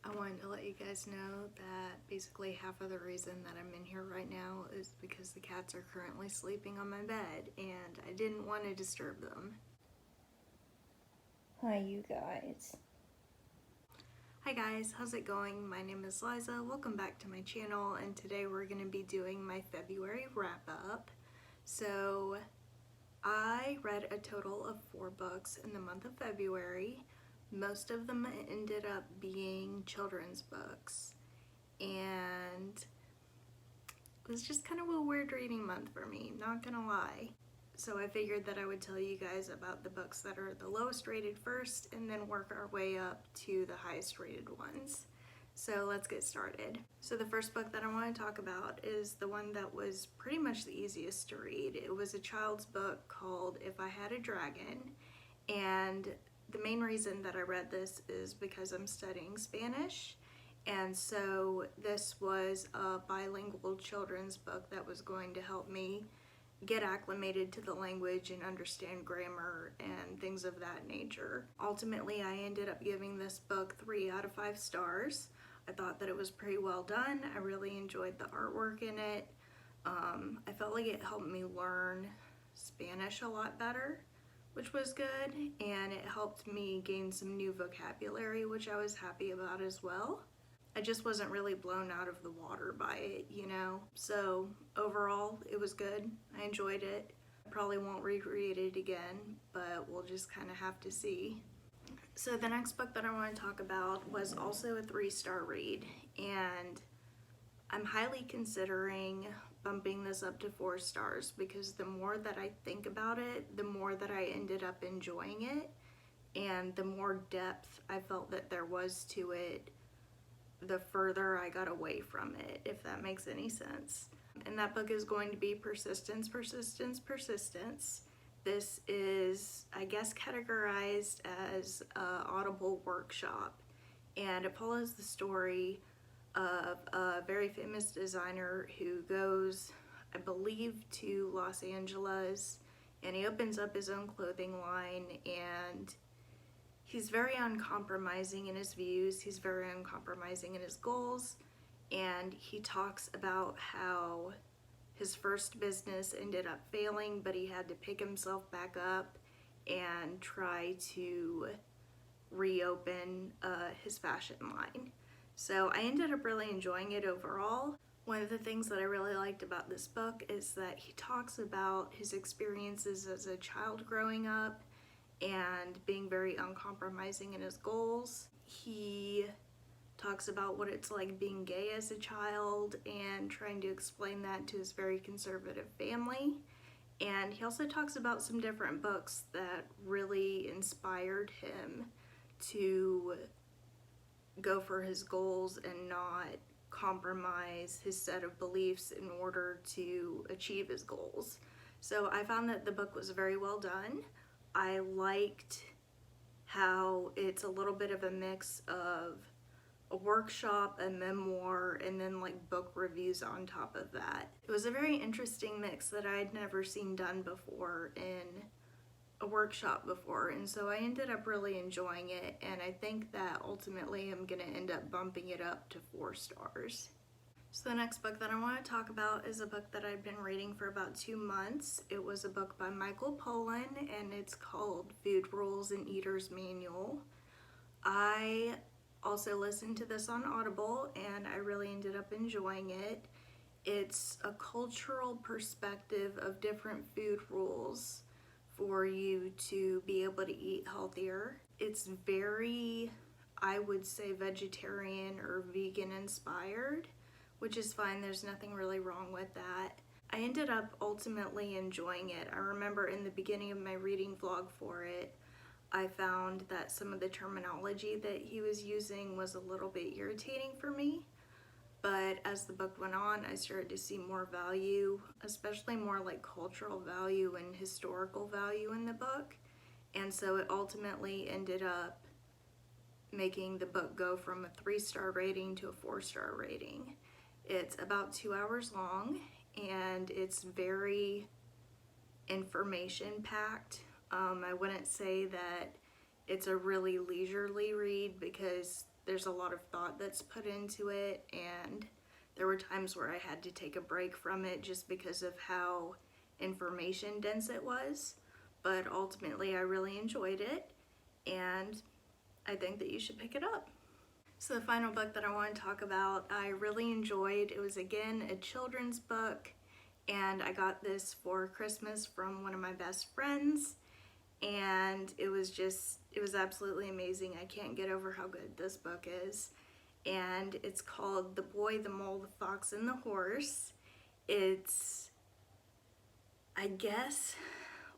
I wanted to let you guys know that basically half of the reason that I'm in here right now is because the cats are currently sleeping on my bed and I didn't want to disturb them. Hi, you guys. Hi guys, how's it going? My name is Liza. Welcome back to my channel, and today we're going to be doing my February wrap up. So I read a total of 4 books in the month of February. Most of them ended up being children's books, and it was just kind of a weird reading month for me, not gonna lie. So I figured that I would tell you guys about the books that are the lowest rated first and then work our way up to the highest rated ones. So let's get started. So the first book that I want to talk about is the one that was pretty much the easiest to read. It was a child's book called If I Had a Dragon, and the main reason that I read this is because I'm studying Spanish, and so this was a bilingual children's book that was going to help me get acclimated to the language and understand grammar and things of that nature. Ultimately, I ended up giving this book 3 out of 5 stars. I thought that it was pretty well done. I really enjoyed the artwork in it. I felt like it helped me learn Spanish a lot better, which was good, and it helped me gain some new vocabulary, which I was happy about as well. I just wasn't really blown out of the water by it, you know? So overall, it was good. I enjoyed it. I probably won't reread it again, but we'll just kind of have to see. So the next book that I want to talk about was also a 3-star read, and I'm highly considering bumping this up to 4 stars because the more that I think about it, the more that I ended up enjoying it, and the more depth I felt that there was to it, the further I got away from it, if that makes any sense. And that book is going to be Persistence, Persistence, Persistence. This is, I guess, categorized as an Audible workshop, and it follows the story of a very famous designer who goes, I believe, to Los Angeles, and he opens up his own clothing line, and he's very uncompromising in his views, he's very uncompromising in his goals, and he talks about how his first business ended up failing, but he had to pick himself back up and try to reopen his fashion line. So I ended up really enjoying it overall. One of the things that I really liked about this book is that he talks about his experiences as a child growing up and being very uncompromising in his goals. He talks about what it's like being gay as a child and trying to explain that to his very conservative family. And he also talks about some different books that really inspired him to go for his goals and not compromise his set of beliefs in order to achieve his goals. So I found that the book was very well done. I liked how it's a little bit of a mix of a workshop, a memoir, and then like book reviews on top of that. It was a very interesting mix that I had never seen done before in a workshop before, and so I ended up really enjoying it, and I think that ultimately I'm gonna end up bumping it up to 4 stars. So the next book that I want to talk about is a book that I've been reading for about 2 months. It was a book by Michael Pollan, and it's called Food Rules and Eater's Manual. I also listened to this on Audible, and I really ended up enjoying it. It's a cultural perspective of different food rules for you to be able to eat healthier. It's very, I would say, vegetarian or vegan inspired, which is fine. There's nothing really wrong with that. I ended up ultimately enjoying it. I remember in the beginning of my reading vlog for it, I found that some of the terminology that he was using was a little bit irritating for me. But as the book went on, I started to see more value, especially more like cultural value and historical value in the book. And so it ultimately ended up making the book go from a 3-star rating to a 4-star rating. It's about 2 hours long, and it's very information packed. I wouldn't say that it's a really leisurely read because there's a lot of thought that's put into it, and there were times where I had to take a break from it just because of how information dense it was. But ultimately, I really enjoyed it, and I think that you should pick it up. So the final book that I want to talk about, I really enjoyed. It was again a children's book, and I got this for Christmas from one of my best friends, and it was absolutely amazing. I can't get over how good this book is. And it's called The Boy, the Mole, the Fox, and the Horse. It's, I guess,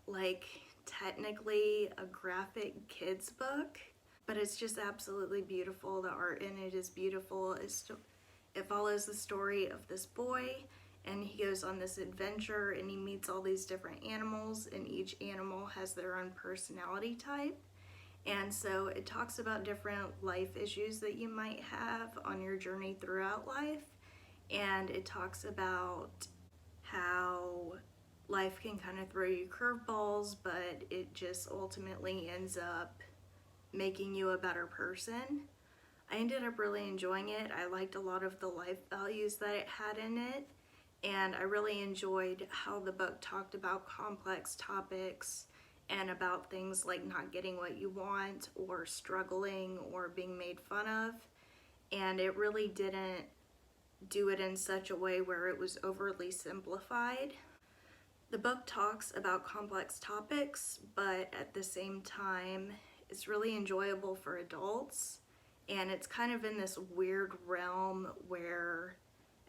like technically a graphic kids book, but it's just absolutely beautiful. The art in it is beautiful. It follows the story of this boy, and he goes on this adventure and he meets all these different animals, and each animal has their own personality type. And so it talks about different life issues that you might have on your journey throughout life, and it talks about how life can kind of throw you curveballs, but it just ultimately ends up making you a better person. I ended up really enjoying it. I liked a lot of the life values that it had in it, and I really enjoyed how the book talked about complex topics and about things like not getting what you want or struggling or being made fun of. And it really didn't do it in such a way where it was overly simplified. The book talks about complex topics, but at the same time, it's really enjoyable for adults. And it's kind of in this weird realm where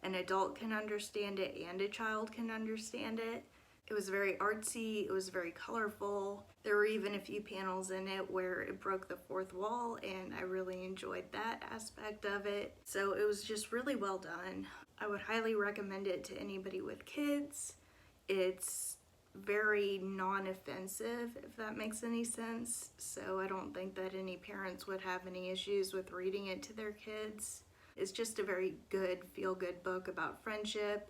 an adult can understand it and a child can understand it. It was very artsy, it was very colorful. There were even a few panels in it where it broke the fourth wall, and I really enjoyed that aspect of it. So it was just really well done. I would highly recommend it to anybody with kids. It's very non-offensive, if that makes any sense. So I don't think that any parents would have any issues with reading it to their kids. It's just a very good, feel-good book about friendship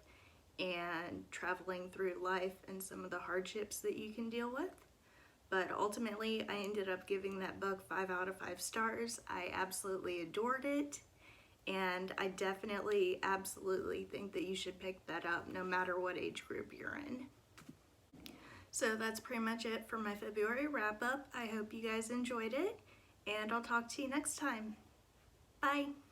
and traveling through life and some of the hardships that you can deal with. But ultimately, I ended up giving that book 5 out of 5 stars. I absolutely adored it, and I definitely, absolutely think that you should pick that up no matter what age group you're in. So that's pretty much it for my February wrap-up. I hope you guys enjoyed it, and I'll talk to you next time. Bye!